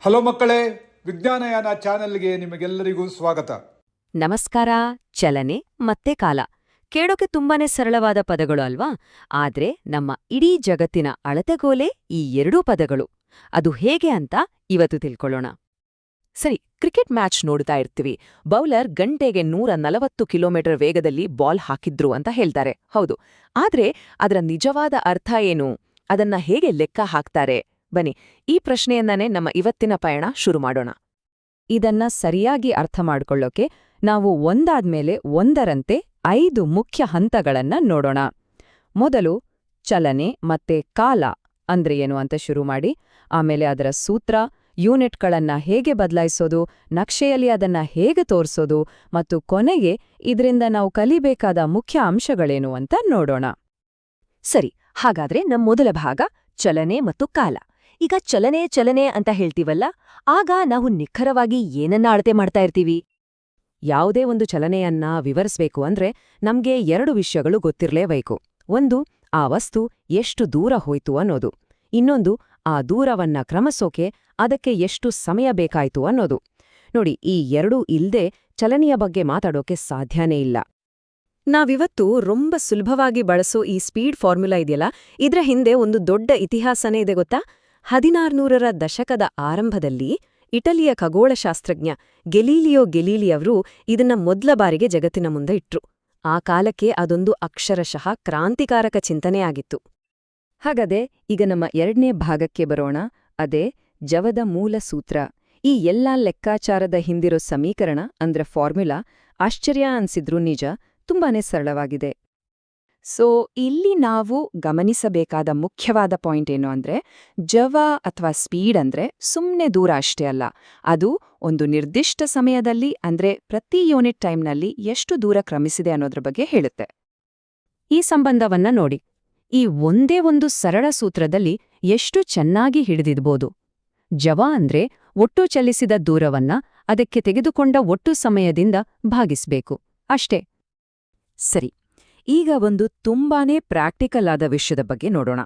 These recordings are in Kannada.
ಹಲೋ ಮಕ್ಕಳೇ, ವಿಜ್ಞಾನಯಾನ ಚಾನೆಲ್ಗೆ ನಿಮಗೆಲ್ಲರಿಗೂ ಸ್ವಾಗತ. ನಮಸ್ಕಾರ. ಚಲನೆ ಮತ್ತೆ ಕಾಲ ಕೇಳೋಕೆ ತುಂಬಾನೇ ಸರಳವಾದ ಪದಗಳು ಅಲ್ವಾ? ಆದ್ರೆ ನಮ್ಮ ಇಡೀ ಜಗತ್ತಿನ ಅಳತೆಗೋಲೆ ಈ ಎರಡೂ ಪದಗಳು. ಅದು ಹೇಗೆ ಅಂತ ಇವತ್ತು ತಿಳ್ಕೊಳ್ಳೋಣ. ಸರಿ, ಕ್ರಿಕೆಟ್ ಮ್ಯಾಚ್ ನೋಡ್ತಾ ಇರ್ತೀವಿ. ಬೌಲರ್ ಗಂಟೆಗೆ 140 ಕಿಲೋಮೀಟರ್ ವೇಗದಲ್ಲಿ ಬಾಲ್ ಹಾಕಿದ್ರು ಅಂತ ಹೇಳ್ತಾರೆ. ಹೌದು, ಆದ್ರೆ ಅದರ ನಿಜವಾದ ಅರ್ಥ ಏನು? ಅದನ್ನ ಹೇಗೆ ಲೆಕ್ಕ ಹಾಕ್ತಾರೆ? ಬನ್ನಿ, ಈ ಪ್ರಶ್ನೆಯಿಂದಾನೇ ನಮ್ಮ ಇವತ್ತಿನ ಪಯಣ ಶುರು ಮಾಡೋಣ. ಇದನ್ನ ಸರಿಯಾಗಿ ಅರ್ಥ ಮಾಡ್ಕೊಳ್ಳೋಕೆ ನಾವು ಒಂದಾದ್ಮೇಲೆ ಒಂದರಂತೆ 5 ಮುಖ್ಯ ಹಂತಗಳನ್ನ ನೋಡೋಣ. ಮೊದಲು ಚಲನೆ ಮತ್ತೆ ಕಾಲ ಅಂದ್ರೆ ಏನು ಅಂತ ಶುರು ಮಾಡಿ, ಆಮೇಲೆ ಅದರ ಸೂತ್ರ, ಯೂನಿಟ್ಗಳನ್ನ ಹೇಗೆ ಬದಲಾಯಿಸೋದು, ನಕ್ಷೆಯಲ್ಲಿ ಅದನ್ನ ಹೇಗೆ ತೋರಿಸೋದು, ಮತ್ತು ಕೊನೆಗೆ ಇದರಿಂದ ನಾವು ಕಲಿಬೇಕಾದ ಮುಖ್ಯ ಅಂಶಗಳೇನು ಅಂತ ನೋಡೋಣ. ಸರಿ, ಹಾಗಾದ್ರೆ ನಮ್ಮ ಮೊದಲ ಭಾಗ ಚಲನೆ ಮತ್ತು ಕಾಲ. ಈಗ ಚಲನೆ ಅಂತ ಹೇಳ್ತೀವಲ್ಲ, ಆಗ ನಾವು ನಿಖರವಾಗಿ ಏನನ್ನ ಅಳತೆ ಮಾಡ್ತಾ ಇರ್ತೀವಿ? ಯಾವುದೇ ಒಂದು ಚಲನೆಯನ್ನ ವಿವರಿಸ್ಬೇಕು ಅಂದ್ರೆ ನಮ್ಗೆ 2 ವಿಷಯಗಳು ಗೊತ್ತಿರ್ಲೇಬೇಕು. ಒಂದು, ಆ ವಸ್ತು ಎಷ್ಟು ದೂರ ಹೋಯ್ತು ಅನ್ನೋದು. ಇನ್ನೊಂದು, ಆ ದೂರವನ್ನ ಕ್ರಮಿಸೋಕೆ ಅದಕ್ಕೆ ಎಷ್ಟು ಸಮಯ ಬೇಕಾಯ್ತು ಅನ್ನೋದು. ನೋಡಿ, ಈ 2 ಇಲ್ದೆ ಚಲನೆಯ ಬಗ್ಗೆ ಮಾತಾಡೋಕೆ ಸಾಧ್ಯನೇ ಇಲ್ಲ. ನಾವಿವತ್ತು ರೊಂಬ ಸುಲಭವಾಗಿ ಬಳಸೋ ಈ ಸ್ಪೀಡ್ ಫಾರ್ಮುಲಾ ಇದೆಯಲ್ಲ, ಇದ್ರ ಹಿಂದೆ ಒಂದು ದೊಡ್ಡ ಇತಿಹಾಸನೇ ಇದೆ ಗೊತ್ತಾ? 1600ರ ದಶಕದ ಆರಂಭದಲ್ಲಿ ಇಟಲಿಯ ಖಗೋಳಶಾಸ್ತ್ರಜ್ಞ ಗೆಲೀಲಿಯೋ ಗೆಲೀಲಿ ಅವರು ಇದನ್ನ ಮೊದಲ ಬಾರಿಗೆ ಜಗತ್ತಿನ ಮುಂದೆ ಇಟ್ರು. ಆ ಕಾಲಕ್ಕೆ ಅದೊಂದು ಅಕ್ಷರಶಃ ಕ್ರಾಂತಿಕಾರಕ ಚಿಂತನೆಯಾಗಿತ್ತು. ಹಾಗಾದ್ರೆ ಈಗ ನಮ್ಮ 2ನೇ ಭಾಗಕ್ಕೆ ಬರೋಣ. ಅದೇ ಜವದ ಮೂಲ ಸೂತ್ರ. ಈ ಎಲ್ಲಾ ಲೆಕ್ಕಾಚಾರದ ಹಿಂದಿರೋ ಸಮೀಕರಣ ಅಂದ್ರೆ ಫಾರ್ಮುಲಾ ಆಶ್ಚರ್ಯ ಅನ್ಸಿದ್ರೂ ನಿಜ, ತುಂಬಾನೇ ಸರಳವಾಗಿದೆ. ಸೊ ಇಲ್ಲಿ ನಾವು ಗಮನಿಸಬೇಕಾದ ಮುಖ್ಯವಾದ ಪಾಯಿಂಟ್ ಏನು ಅಂದ್ರೆ, ಜವ ಅಥವಾ ಸ್ಪೀಡ್ ಅಂದ್ರೆ ಸುಮ್ನೆ ದೂರ ಅಷ್ಟೇ ಅಲ್ಲ, ಅದು ಒಂದು ನಿರ್ದಿಷ್ಟ ಸಮಯದಲ್ಲಿ ಅಂದ್ರೆ ಪ್ರತಿ ಯೂನಿಟ್ ಟೈಮ್ನಲ್ಲಿ ಎಷ್ಟು ದೂರ ಕ್ರಮಿಸಿದೆ ಅನ್ನೋದ್ರ ಬಗ್ಗೆ ಹೇಳುತ್ತೆ. ಈ ಸಂಬಂಧವನ್ನ ನೋಡಿ, ಈ ಒಂದೇ ಒಂದು ಸರಳ ಸೂತ್ರದಲ್ಲಿ ಎಷ್ಟು ಚೆನ್ನಾಗಿ ಹಿಡಿದಿಡ್ಬೋದು. ಜವ ಅಂದ್ರೆ ಒಟ್ಟು ಚಲಿಸಿದ ದೂರವನ್ನ ಅದಕ್ಕೆ ತೆಗೆದುಕೊಂಡ ಒಟ್ಟು ಸಮಯದಿಂದ ಭಾಗಿಸ್ಬೇಕು ಅಷ್ಟೇ. ಸರಿ, ಈಗ ಒಂದು ತುಂಬಾನೇ ಪ್ರಾಕ್ಟಿಕಲ್ ಆದ ವಿಷಯದ ಬಗ್ಗೆ ನೋಡೋಣ.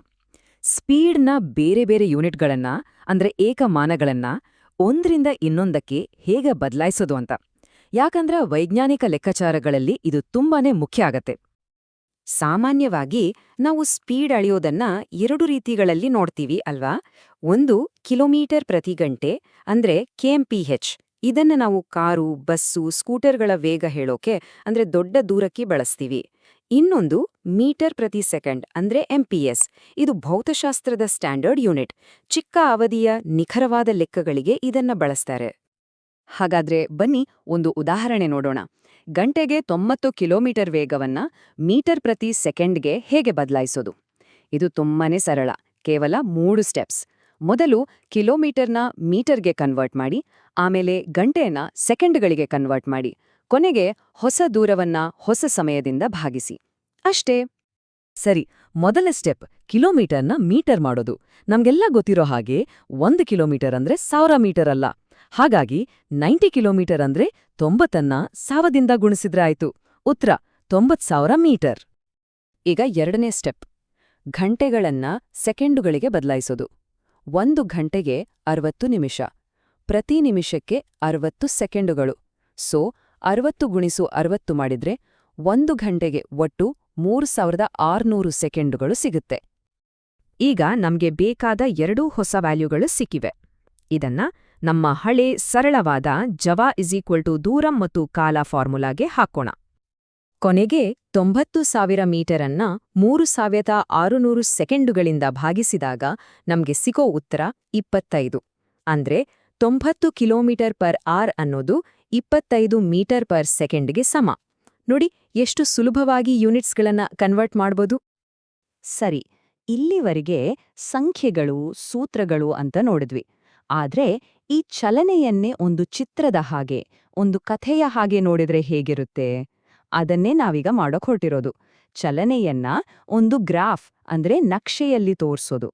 ಸ್ಪೀಡ್ನ ಬೇರೆ ಬೇರೆ ಯೂನಿಟ್ಗಳನ್ನ ಅಂದ್ರೆ ಏಕಮಾನಗಳನ್ನ ಒಂದ್ರಿಂದ ಇನ್ನೊಂದಕ್ಕೆ ಹೇಗೆ ಬದಲಾಯಿಸೋದು ಅಂತ. ಯಾಕಂದ್ರೆ ವೈಜ್ಞಾನಿಕ ಲೆಕ್ಕಾಚಾರಗಳಲ್ಲಿ ಇದು ತುಂಬಾನೇ ಮುಖ್ಯ ಆಗತ್ತೆ. ಸಾಮಾನ್ಯವಾಗಿ ನಾವು ಸ್ಪೀಡ್ ಅಳೆಯೋದನ್ನ 2 ರೀತಿಗಳಲ್ಲಿ ನೋಡ್ತೀವಿ ಅಲ್ವಾ? ಒಂದು, ಕಿಲೋಮೀಟರ್ ಪ್ರತಿ ಗಂಟೆ ಅಂದ್ರೆ kmph. ಇದನ್ನ ನಾವು ಕಾರು, ಬಸ್ಸು, ಸ್ಕೂಟರ್ಗಳ ವೇಗ ಹೇಳೋಕೆ ಅಂದ್ರೆ ದೊಡ್ಡ ದೂರಕ್ಕೆ ಬಳಸ್ತೀವಿ. ಇನ್ನೊಂದು, ಮೀಟರ್ ಪ್ರತಿ ಸೆಕೆಂಡ್ ಅಂದ್ರೆ MPS. ಇದು ಭೌತಶಾಸ್ತ್ರದ ಸ್ಟ್ಯಾಂಡರ್ಡ್ ಯೂನಿಟ್. ಚಿಕ್ಕ ಅವಧಿಯ ನಿಖರವಾದ ಲೆಕ್ಕಗಳಿಗೆ ಇದನ್ನ ಬಳಸ್ತಾರೆ. ಹಾಗಾದ್ರೆ ಬನ್ನಿ ಒಂದು ಉದಾಹರಣೆ ನೋಡೋಣ. ಗಂಟೆಗೆ 90 ಕಿಲೋಮೀಟರ್ ವೇಗವನ್ನ ಮೀಟರ್ ಪ್ರತಿ ಸೆಕೆಂಡ್ಗೆ ಹೇಗೆ ಬದಲಾಯಿಸೋದು? ಇದು ತುಂಬಾನೇ ಸರಳ, ಕೇವಲ 3 ಸ್ಟೆಪ್ಸ್. ಮೊದಲು ಕಿಲೋಮೀಟರ್ನ ಮೀಟರ್ಗೆ ಕನ್ವರ್ಟ್ ಮಾಡಿ, ಆಮೇಲೆ ಗಂಟೆಯನ್ನ ಸೆಕೆಂಡ್ಗಳಿಗೆ ಕನ್ವರ್ಟ್ ಮಾಡಿ, ಕೊನೆಗೆ ಹೊಸ ದೂರವನ್ನ ಹೊಸ ಸಮಯದಿಂದ ಭಾಗಿಸಿ. ಅಷ್ಟೇ. ಸರಿ, ಮೊದಲ ಸ್ಟೆಪ್ ಕಿಲೋಮೀಟರ್ನ ಮೀಟರ್ ಮಾಡೋದು. ನಮ್ಗೆಲ್ಲ ಗೊತ್ತಿರೋ ಹಾಗೆ 1 ಕಿಲೋಮೀಟರ್ ಅಂದ್ರೆ 1000 ಮೀಟರ್ ಅಲ್ಲ. ಹಾಗಾಗಿ 90 ಕಿಲೋಮೀಟರ್ ಅಂದ್ರೆ 90ನ್ನ 1000ದಿಂದ ಗುಣಿಸಿದ್ರೆ ಆಯ್ತು. ಉತ್ತರ 90,000 ಮೀಟರ್. ಈಗ 2ನೇ ಸ್ಟೆಪ್, ಘಂಟೆಗಳನ್ನ ಸೆಕೆಂಡುಗಳಿಗೆ ಬದಲಾಯಿಸೋದು. 1 ಘಂಟೆಗೆ 60 ನಿಮಿಷ, ಪ್ರತಿ ನಿಮಿಷಕ್ಕೆ 60 ಸೆಕೆಂಡುಗಳು. ಸೊ 60 ಗುಣಿಸು 60 ಮಾಡಿದ್ರೆ 1 ಘಂಟೆಗೆ ಒಟ್ಟು 3600 ಸೆಕೆಂಡುಗಳು ಸಿಗುತ್ತೆ. ಈಗ ನಮ್ಗೆ ಬೇಕಾದ 2 ಹೊಸ ವ್ಯಾಲ್ಯೂಗಳು ಸಿಕ್ಕಿವೆ. ಇದನ್ನ ನಮ್ಮ ಹಳೆ ಸರಳವಾದ ಜವ ದೂರ ಮತ್ತು ಕಾಲ ಫಾರ್ಮುಲಾಗೆ ಹಾಕೋಣ. ಕೊನೆಗೆ 90,000 ಮೀಟರನ್ನ 3600 ಸೆಕೆಂಡುಗಳಿಂದ ಭಾಗಿಸಿದಾಗ ನಮ್ಗೆ ಸಿಗೋ ಉತ್ತರ 25. ಅಂದ್ರೆ 90 ಕಿಲೋಮೀಟರ್ ಪರ್ ಅವರ್ ಅನ್ನೋದು 25 ಮೀಟರ್ ಪರ್ ಸೆಕೆಂಡ್ಗೆ ಸಮ. ನೋಡಿ, ಎಷ್ಟು ಸುಲಭವಾಗಿ ಯೂನಿಟ್ಸ್ಗಳನ್ನ ಕನ್ವರ್ಟ್ ಮಾಡ್ಬೋದು. ಸರಿ, ಇಲ್ಲಿವರೆಗೆ ಸಂಖ್ಯೆಗಳು, ಸೂತ್ರಗಳು ಅಂತ ನೋಡಿದ್ವಿ. ಆದ್ರೆ ಈ ಚಲನೆಯನ್ನೇ ಒಂದು ಚಿತ್ರದ ಹಾಗೆ, ಒಂದು ಕಥೆಯ ಹಾಗೆ ನೋಡಿದ್ರೆ ಹೇಗಿರುತ್ತೆ? ಅದನ್ನೇ ನಾವೀಗ ಮಾಡೋಕ್ ಹೊರಟಿರೋದು. ಚಲನೆಯನ್ನ ಒಂದು ಗ್ರಾಫ್ ಅಂದ್ರೆ ನಕ್ಷೆಯಲ್ಲಿ ತೋರ್ಸೋದು.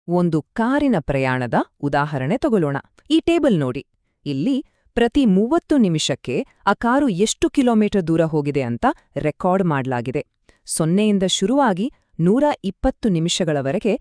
ಒಂದು ಕಾರಿನ ಪ್ರಯಾಣದ ಉದಾಹರಣೆ ತಗೊಳ್ಳೋಣ. ಈ ಟೇಬಲ್ ನೋಡಿ. ಇಲ್ಲಿ ಪ್ರತಿ 30 ನಿಮಿಷಕ್ಕೆ ಆ ಕಾರು ಎಷ್ಟು ಕಿಲೋಮೀಟರ್ ದೂರ ಹೋಗಿದೆ ಅಂತ ರೆಕಾರ್ಡ್ ಮಾಡಲಾಗಿದೆ. 0ಯಿಂದ ಶುರುವಾಗಿ 120 ನಿಮಿಷಗಳವರೆಗೆ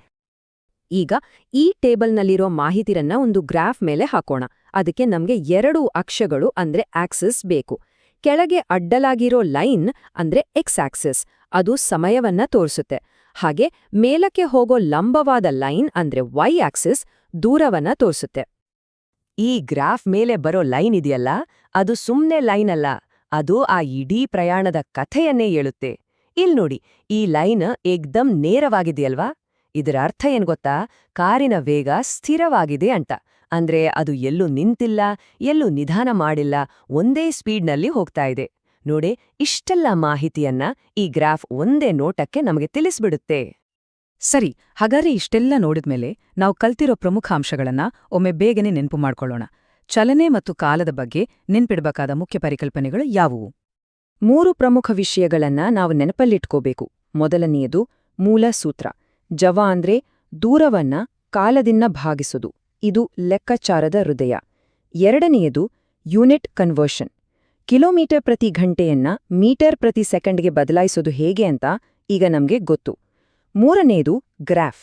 ಈಗ ಈ ಟೇಬಲ್ನಲ್ಲಿರೋ ಮಾಹಿತಿರನ್ನ ಒಂದು ಗ್ರಾಫ್ ಮೇಲೆ ಹಾಕೋಣ. ಅದಕ್ಕೆ ನಮ್ಗೆ 2 ಅಕ್ಷಗಳು ಅಂದ್ರೆ ಆಕ್ಸಿಸ್ ಬೇಕು. ಕೆಳಗೆ ಅಡ್ಡಲಾಗಿರೋ ಲೈನ್ ಅಂದ್ರೆ ಎಕ್ಸ್ ಆಕ್ಸಿಸ್, ಅದು ಸಮಯವನ್ನ ತೋರಿಸುತ್ತೆ. ಹಾಗೆ ಮೇಲಕ್ಕೆ ಹೋಗೋ ಲಂಬವಾದ ಲೈನ್ ಅಂದ್ರೆ ವೈ ಆಕ್ಸಿಸ್ ದೂರವನ್ನ ತೋರಿಸುತ್ತೆ. ಈ ಗ್ರಾಫ್ ಮೇಲೆ ಬರೋ ಲೈನ್ ಇದೆಯಲ್ಲ, ಅದು ಸುಮ್ನೆ ಲೈನ್ ಅಲ್ಲ, ಅದು ಆ ಇಡೀ ಪ್ರಯಾಣದ ಕಥೆಯನ್ನೇ ಹೇಳುತ್ತೆ. ಇಲ್ ನೋಡಿ, ಈ ಲೈನ್ ಏಕ್ದಮ್ ನೇರವಾಗಿದೆಯಲ್ವಾ? ಇದರ ಅರ್ಥ ಏನ್ ಗೊತ್ತಾ? ಕಾರಿನ ವೇಗ ಸ್ಥಿರವಾಗಿದೆ ಅಂತ. ಅಂದ್ರೆ ಅದು ಎಲ್ಲೂ ನಿಂತಿಲ್ಲ, ಎಲ್ಲೂ ನಿಧಾನ ಮಾಡಿಲ್ಲ, ಒಂದೇ ಸ್ಪೀಡ್ನಲ್ಲಿ ಹೋಗ್ತಾ ಇದೆ. ನೋಡಿ, ಇಷ್ಟೆಲ್ಲ ಮಾಹಿತಿಯನ್ನ ಈ ಗ್ರಾಫ್ ಒಂದೇ ನೋಟಕ್ಕೆ ನಮಗೆ ತಿಳಿಸ್ಬಿಡುತ್ತೆ. ಸರಿ, ಹಾಗಾದ್ರೆ ಇಷ್ಟೆಲ್ಲ ನೋಡಿದ್ಮೇಲೆ ನಾವು ಕಲ್ತಿರೋ ಪ್ರಮುಖ ಅಂಶಗಳನ್ನ ಒಮ್ಮೆ ಬೇಗನೆ ನೆನ್ಪು ಮಾಡ್ಕೊಳ್ಳೋಣ. ಚಲನೆ ಮತ್ತು ಕಾಲದ ಬಗ್ಗೆ ನೆನ್ಪಿಡ್ಬೇಕಾದ ಮುಖ್ಯ ಪರಿಕಲ್ಪನೆಗಳು ಯಾವುವು? 3 ಪ್ರಮುಖ ವಿಷಯಗಳನ್ನ ನಾವು ನೆನಪಲ್ಲಿಟ್ಕೋಬೇಕು. ಮೊದಲನೆಯದು ಮೂಲ ಸೂತ್ರ. ಜವ ಅಂದ್ರೆ ದೂರವನ್ನ ಕಾಲದಿಂದ ಭಾಗಿಸೋದು, ಇದು ಲೆಕ್ಕಾಚಾರದ ಹೃದಯ. ಎರಡನೆಯದು ಯೂನಿಟ್ ಕನ್ವರ್ಷನ್. ಕಿಲೋಮೀಟರ್ ಪ್ರತಿ ಘಂಟೆಯನ್ನ ಮೀಟರ್ ಪ್ರತಿ ಸೆಕೆಂಡ್ಗೆ ಬದಲಾಯಿಸೋದು ಹೇಗೆ ಅಂತ ಈಗ ನಮ್ಗೆ ಗೊತ್ತು. ಮೂರನೆಯದು ಗ್ರಾಫ್.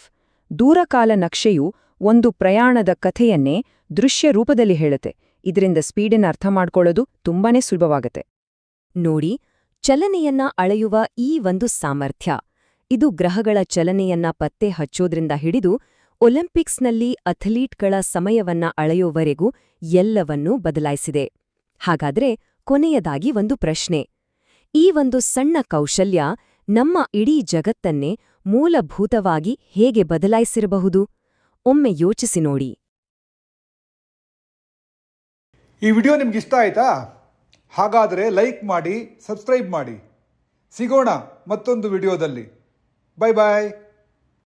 ದೂರಕಾಲ ನಕ್ಷೆಯು ಒಂದು ಪ್ರಯಾಣದ ಕಥೆಯನ್ನೇ ದೃಶ್ಯ ರೂಪದಲ್ಲಿ ಹೇಳುತ್ತೆ. ಇದರಿಂದ ಸ್ಪೀಡನ್ನ ಅರ್ಥ ಮಾಡ್ಕೊಳ್ಳೋದು ತುಂಬಾನೇ ಸುಲಭವಾಗತ್ತೆ. ನೋಡಿ, ಚಲನೆಯನ್ನ ಅಳೆಯುವ ಈ ಒಂದು ಸಾಮರ್ಥ್ಯ, ಇದು ಗ್ರಹಗಳ ಚಲನೆಯನ್ನ ಪತ್ತೆ ಹಚ್ಚೋದ್ರಿಂದ ಹಿಡಿದು ಒಲಿಂಪಿಕ್ಸ್ನಲ್ಲಿ ಅಥ್ಲೀಟ್ಗಳ ಸಮಯವನ್ನ ಅಳೆಯೋವರೆಗೂ ಎಲ್ಲವನ್ನೂ ಬದಲಾಯಿಸಿದೆ. ಹಾಗಾದ್ರೆ ಕೊನೆಯದಾಗಿ ಒಂದು ಪ್ರಶ್ನೆ. ಈ ಒಂದು ಸಣ್ಣ ಕೌಶಲ್ಯ ನಮ್ಮ ಇಡೀ ಜಗತ್ತನ್ನೇ ಮೂಲಭೂತವಾಗಿ ಹೇಗೆ ಬದಲಾಯಿಸಿರಬಹುದು? ಒಮ್ಮೆ ಯೋಚಿಸಿ ನೋಡಿ. ಈ ವಿಡಿಯೋ ನಿಮ್ಗೆ ಇಷ್ಟ ಆಯ್ತಾ? ಹಾಗಾದರೆ ಲೈಕ್ ಮಾಡಿ, ಸಬ್ಸ್ಕ್ರೈಬ್ ಮಾಡಿ. ಸಿಗೋಣ ಮತ್ತೊಂದು ವಿಡಿಯೋದಲ್ಲಿ. ಬಾಯ್ ಬಾಯ್.